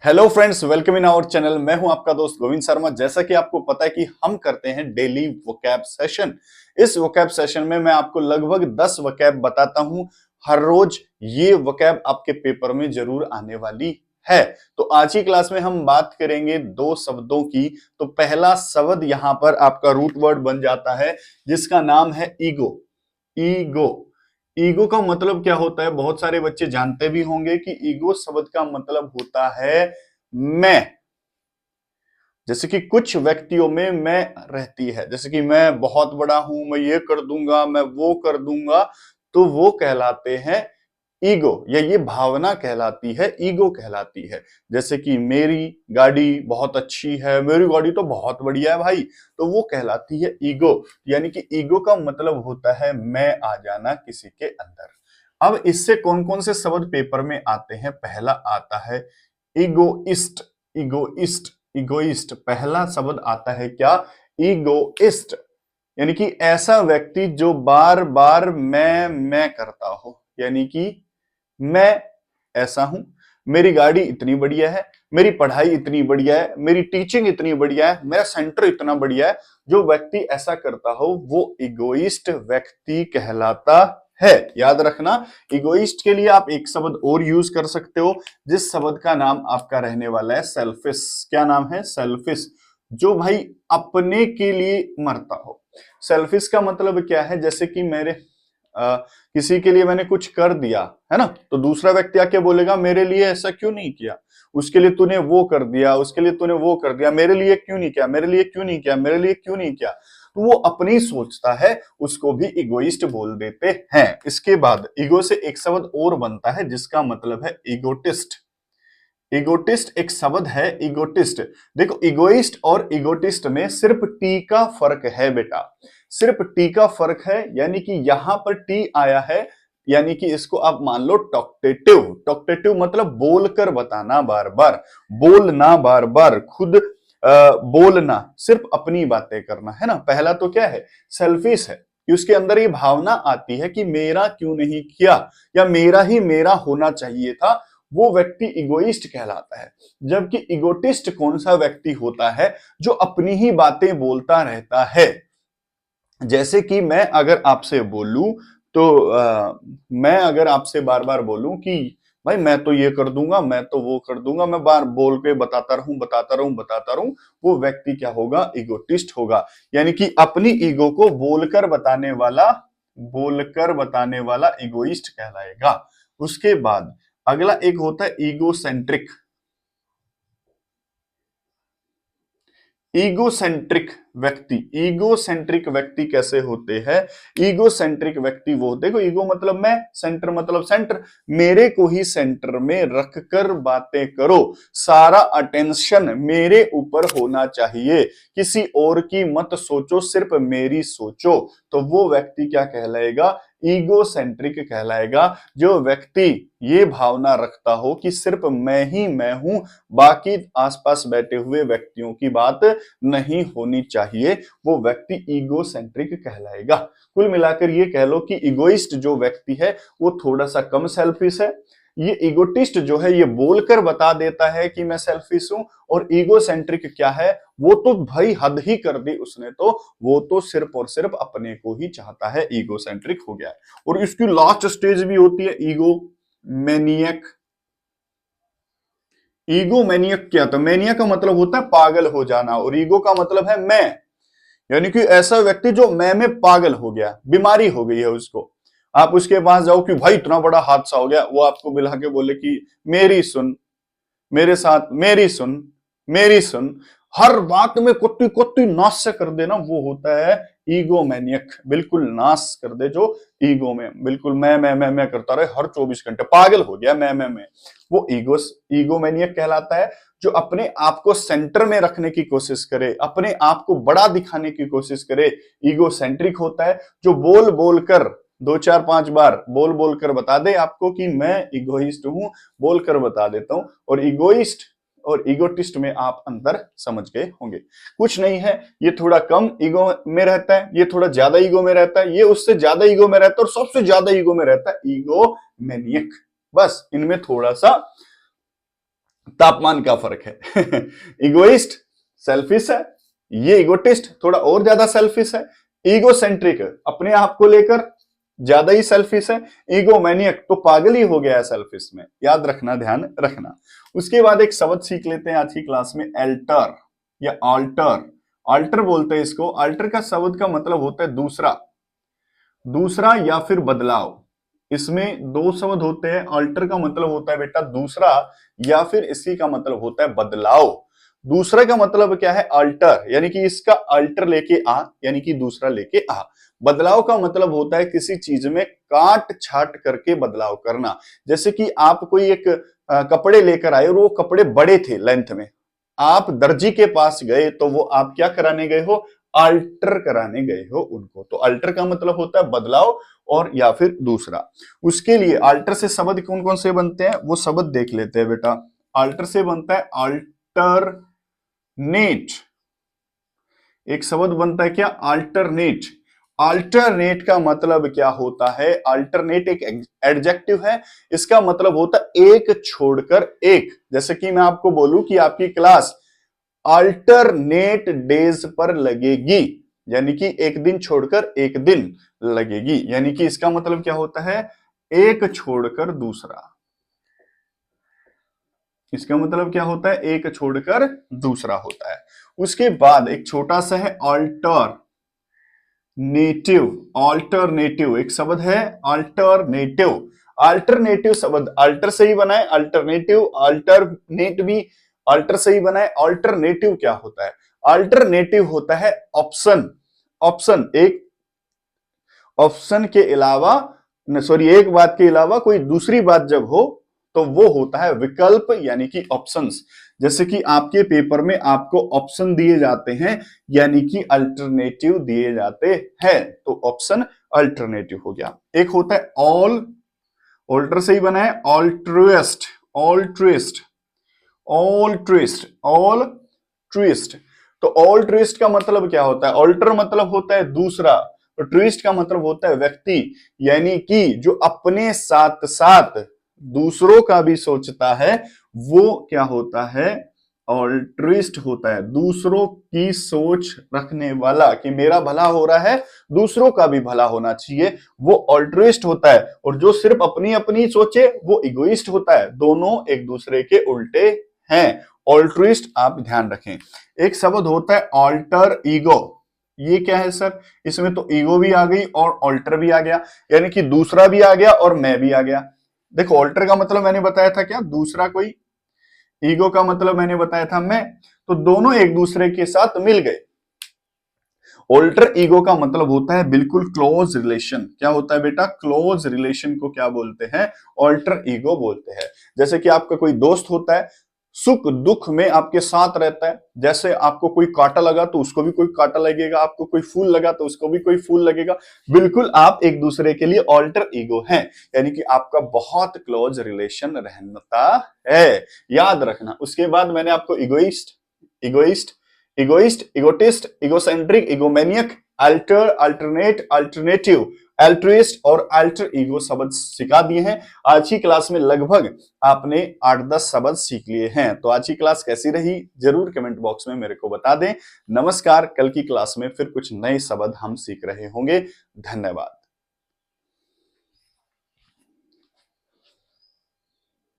Hello friends, welcome in our channel. मैं हूं आपका दोस्त गोविंद शर्मा। जैसा कि आपको पता है कि हम करते हैं डेली वोकैब सेशन। इस वोकैब सेशन में मैं आपको लगभग 10 वोकैब बताता हूं हर रोज। ये वोकैब आपके पेपर में जरूर आने वाली है। तो आज की क्लास में हम बात करेंगे दो शब्दों की। तो पहला शब्द यहां पर आपका रूट वर्ड बन जाता है, जिसका नाम है ईगो। ईगो। ईगो का मतलब क्या होता है? बहुत सारे बच्चे जानते भी होंगे कि ईगो शब्द का मतलब होता है मैं। जैसे कि कुछ व्यक्तियों में मैं रहती है, जैसे कि मैं बहुत बड़ा हूं, मैं ये कर दूंगा, मैं वो कर दूंगा, तो वो कहलाते हैं ईगो, या ये भावना कहलाती है, ईगो कहलाती है। जैसे कि मेरी गाड़ी बहुत अच्छी है, मेरी गाड़ी तो बहुत बढ़िया है भाई, तो वो कहलाती है ईगो। यानी कि ईगो का मतलब होता है मैं आ जाना किसी के अंदर। अब इससे कौन कौन से शब्द पेपर में आते हैं? पहला आता है ईगोइस्ट। ईगोइस्ट, ईगोइस्ट पहला शब्द आता है क्या? ईगोइस्ट। यानी कि ऐसा व्यक्ति जो बार बार मैं करता हो। यानी कि मैं ऐसा हूं, मेरी गाड़ी इतनी बढ़िया है, मेरी पढ़ाई इतनी बढ़िया है, मेरी टीचिंग इतनी बढ़िया है, मेरा सेंटर इतना बढ़िया है। जो व्यक्ति ऐसा करता हो वो इगोइस्ट व्यक्ति कहलाता है। याद रखना, इगोइस्ट के लिए आप एक शब्द और यूज कर सकते हो, जिस शब्द का नाम आपका रहने वाला है सेल्फिश। क्या नाम है? सेल्फिश। जो भाई अपने के लिए मरता हो। सेल्फिश का मतलब क्या है? जैसे कि किसी के लिए मैंने कुछ कर दिया है ना, तो दूसरा व्यक्ति आके बोलेगा मेरे लिए ऐसा क्यों नहीं किया, उसके लिए तूने वो कर दिया, उसके लिए तूने वो कर दिया, मेरे लिए क्यों नहीं किया, मेरे लिए क्यों नहीं किया, मेरे लिए क्यों नहीं किया। तो वो अपनी सोचता है, उसको भी इगोइस्ट बोल देते हैं। इसके बाद ईगो से एक शब्द और बनता है, जिसका मतलब है इगोटिस्ट। इगोटिस्ट एक शब्द है, इगोटिस्ट। देखो, इगोइस्ट और इगोटिस्ट में सिर्फ टी का फर्क है बेटा, सिर्फ टी का फर्क है। यानी कि यहां पर टी आया है, यानी कि इसको आप मान लो टॉक्टेटिव। टॉक्टेटिव मतलब बोलकर बताना, बार बार बोलना, बार बार खुद बोलना, सिर्फ अपनी बातें करना, है ना। पहला तो क्या है? सेल्फिश है, कि उसके अंदर ये भावना आती है कि मेरा क्यों नहीं किया, या मेरा ही मेरा होना चाहिए था। वो व्यक्ति इगोइस्ट कहलाता है। जबकि इगोटिस्ट कौन सा व्यक्ति होता है? जो अपनी ही बातें बोलता रहता है। जैसे कि मैं अगर आपसे बोलूं, तो मैं अगर आपसे बार बार बोलूं कि भाई मैं तो ये कर दूंगा, मैं तो वो कर दूंगा, मैं बार बोल के बताता रहूं, बताता रहूं, बताता रहूं, वो व्यक्ति क्या होगा? इगोटिस्ट होगा। यानी कि अपनी ईगो को बोलकर बताने वाला इगोइस्ट कहलाएगा। उसके बाद अगला एक होता है ईगोसेंट्रिक। ईगोसेंट्रिक व्यक्ति। ईगोसेंट्रिक व्यक्ति कैसे होते हैं? ईगोसेंट्रिक व्यक्ति वो, देखो, ईगो मतलब मैं, सेंटर मतलब सेंटर। मेरे को ही सेंटर में रखकर बातें करो, सारा अटेंशन मेरे ऊपर होना चाहिए, किसी और की मत सोचो, सिर्फ मेरी सोचो। तो वो व्यक्ति क्या कहलाएगा? ईगोसेंट्रिक कहलाएगा। जो व्यक्ति ये भावना रखता हो कि सिर्फ मैं ही मैं हूं, बाकी आसपास बैठे हुए व्यक्तियों की बात नहीं होनी चाहिए, वो व्यक्ति ईगोसेंट्रिक कहलाएगा। कुल मिलाकर ये कह लो कि इगोइस्ट जो व्यक्ति है वो थोड़ा सा कम सेल्फिश है। ये इगोटिस्ट जो है ये बोलकर बता देता है कि मैं सेल्फिश हूं। और ईगोसेंट्रिक क्या है? वो तो भाई हद ही कर दी उसने, तो वो तो सिर्फ और सिर्फ अपने को ही चाहता है, ईगोसेंट्रिक हो गया है। और इसकी लास्ट स्टेज भी होती है ईगो मैनियक। ईगो मैनियक क्या? तो मैनिया का मतलब होता है पागल हो जाना, और ईगो का मतलब है मैं। यानी कि ऐसा व्यक्ति जो मैं में पागल हो गया, बीमारी हो गई है उसको। आप उसके पास जाओ कि भाई इतना बड़ा हादसा हो गया, वो आपको बुला के बोले कि मेरी सुन, मेरे साथ मेरी सुन, मेरी सुन, हर बात में कुत्ती कुत्ती नाश से कर देना, वो होता है ईगो मैनियक। बिल्कुल नाश कर दे जो ईगो में बिल्कुल मैं करता रहे हर 24 घंटे, पागल हो गया मैं, वो ईगो मैनियक कहलाता है। जो अपने आप को सेंटर में रखने की कोशिश करे, अपने आप को बड़ा दिखाने की कोशिश करे, ईगो सेंट्रिक होता है। जो बोल बोल कर 2 4 5 बार बोल बोल कर बता दे आपको कि मैं इगोइस्ट हूं, बोलकर बता देता हूं। और इगोइस्ट और इगोटिस्ट में आप अंतर समझ गए होंगे। कुछ नहीं है, ये थोड़ा कम ईगो में रहता है, ये थोड़ा ज्यादा ईगो में रहता है, ये उससे ज्यादा ईगो में रहता है, और सबसे ज्यादा ईगो में रहता है ईगो मैनियक। बस इनमें थोड़ा सा तापमान का फर्क है। इगोइस्ट सेल्फिश है, ये इगोटिस्ट थोड़ा और ज्यादा सेल्फिश है। ईगोसेंट्रिक अपने आप को लेकर ज्यादा ही सेल्फिश है। ईगोमैनियक तो पागल ही हो गया है सेल्फिश में, याद रखना, ध्यान रखना। उसके बाद एक शब्द सीख लेते हैं आज की क्लास में, एल्टर या ऑल्टर। ऑल्टर बोलते हैं इसको। ऑल्टर का शब्द का मतलब होता है दूसरा, दूसरा या फिर बदलाव। इसमें दो शब्द होते हैं। अल्टर का मतलब होता है बेटा दूसरा, या फिर इसी का मतलब होता है बदलाव। दूसरा का मतलब क्या है? अल्टर, यानी कि इसका अल्टर लेके आ, यानी कि दूसरा लेके आ। बदलाव का मतलब होता है किसी चीज में काट छाट करके बदलाव करना। जैसे कि आप कोई एक कपड़े लेकर आए और वो कपड़े बड़े थे लेंथ में, आप दर्जी के पास गए तो वो आप क्या कराने गए हो? अल्टर कराने गए हो उनको। तो अल्टर का मतलब होता है बदलाव और या फिर दूसरा। उसके लिए अल्टर से शब्द कौन कौन से बनते हैं वो शब्द देख लेते हैं बेटा। अल्टर से बनता है अल्टरनेट, एक शब्द बनता है क्या? अल्टरनेट। अल्टरनेट का मतलब क्या होता है? अल्टरनेट एक एडजेक्टिव है, इसका मतलब होता है एक छोड़कर एक। जैसे कि मैं आपको बोलूं कि आपकी क्लास अल्टरनेट डेज पर लगेगी, यानी कि एक दिन छोड़कर एक दिन लगेगी, यानी कि इसका मतलब क्या होता है? एक छोड़कर दूसरा। इसका मतलब क्या होता है? एक छोड़कर दूसरा होता है। उसके बाद एक छोटा सा है ऑल्टर नेटिव। ऑल्टरनेटिव एक शब्द है, अल्टरनेटिव। अल्टरनेटिव शब्द अल्टर से ही बना है, अल्टरनेटिव अल्टरनेट भी अल्टर से ही बना है। अल्टरनेटिव क्या होता है? अल्टरनेटिव होता है ऑप्शन। ऑप्शन एक, ऑप्शन के अलावा, सॉरी, एक बात के अलावा कोई दूसरी बात जब हो तो वो होता है विकल्प, यानी कि ऑप्शंस। जैसे कि आपके पेपर में आपको ऑप्शन दिए जाते हैं, यानी कि अल्टरनेटिव दिए जाते हैं, तो ऑप्शन अल्टरनेटिव हो गया। एक होता है ऑल, ऑल्टर से ही बना है, ऑल्ट्रिस्ट। ऑल्ट्रिस्ट, ऑल्ट्रिस्ट, ऑल्ट्रिस्ट। तो ऑल्ट्रिस्ट का मतलब क्या होता है? ऑल्टर मतलब होता है दूसरा, तो ट्विस्ट का मतलब होता है व्यक्ति, यानी कि जो अपने साथ साथ दूसरों का भी सोचता है वो क्या होता है? ऑल्ट्रिस्ट होता है। दूसरों की सोच रखने वाला, कि मेरा भला हो रहा है, दूसरों का भी भला होना चाहिए, वो ऑल्ट्रिस्ट होता है। और जो सिर्फ अपनी अपनी सोचे वो इगोइस्ट होता है। दोनों एक दूसरे के उल्टे हैं। ऑल्ट्रिस्ट आप ध्यान रखें। एक शब्द होता है ऑल्टर ईगो। ये क्या है सर? इसमें तो ईगो भी आ गई और ऑल्टर भी आ गया, यानी कि दूसरा भी आ गया और मैं भी आ गया। देखो, ऑल्टर का मतलब मैंने बताया था क्या? दूसरा कोई। ईगो का मतलब मैंने बताया था मैं। तो दोनों एक दूसरे के साथ मिल गए। ऑल्टर ईगो का मतलब होता है बिल्कुल क्लोज रिलेशन। क्या होता है बेटा? क्लोज रिलेशन को क्या बोलते हैं? ऑल्टर ईगो बोलते हैं। जैसे कि आपका कोई दोस्त होता है, सुख दुख में आपके साथ रहता है। जैसे आपको कोई कांटा लगा तो उसको भी कोई कांटा लगेगा, आपको कोई फूल लगा तो उसको भी कोई फूल लगेगा। बिल्कुल आप एक दूसरे के लिए ऑल्टर ईगो हैं, यानी कि आपका बहुत क्लोज रिलेशन रहता है, याद रखना। उसके बाद मैंने आपको egoist, egoist, egoist, egotist, egocentric, egomaniac, alter, alternate, alternative, altruist और अल्टर ईगो शब्द सिखा दिए हैं। आज की क्लास में लगभग आपने 8-10 शब्द सीख लिए हैं। तो आज की क्लास कैसी रही जरूर कमेंट बॉक्स में मेरे को बता दें। नमस्कार, कल की क्लास में फिर कुछ नए शब्द हम सीख रहे होंगे। धन्यवाद।